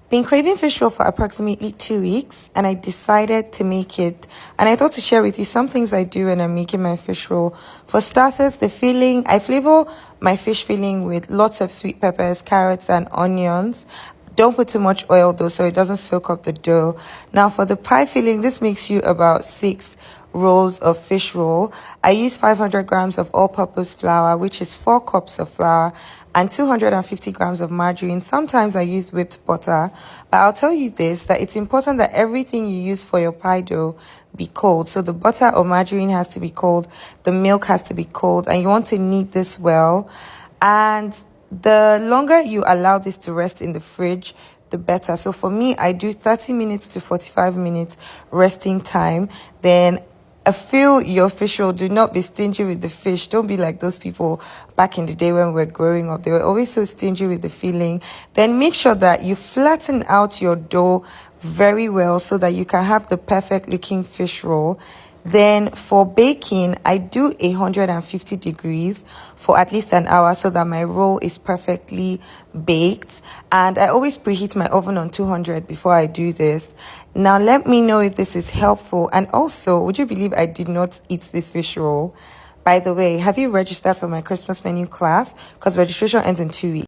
Been craving fish roll for approximately 2 weeks, and I decided to make it. And I thought to share with you some things I do when I'm making my fish roll. For starters, the filling, I flavor my fish filling with lots of sweet peppers, carrots, and onions. Don't put too much oil though, so it doesn't soak up the dough. Now for the pie filling, this makes you about 6 rolls of fish roll. I use 500 grams of all-purpose flour, which is 4 cups of flour, and 250 grams of margarine. Sometimes I use whipped butter, but I'll tell you this, that it's important that everything you use for your pie dough be cold. So the butter or margarine has to be cold, the milk has to be cold, and you want to knead this well. And the longer you allow this to rest in the fridge, the better. So for me, I do 30 minutes to 45 minutes resting time. Then fill your fish roll. Do not be stingy with the fish. Don't be like those people back in the day when we were growing up. They were always so stingy with the filling. Then make sure that you flatten out your dough very well so that you can have the perfect looking fish roll. Then for baking, I do 150 degrees for at least an hour so that my roll is perfectly baked. And I always preheat my oven on 200 before I do this. Now let me know if this is helpful. And also, would you believe I did not eat this fish roll? By the way, have you registered for my Christmas menu class? Because registration ends in 2 weeks.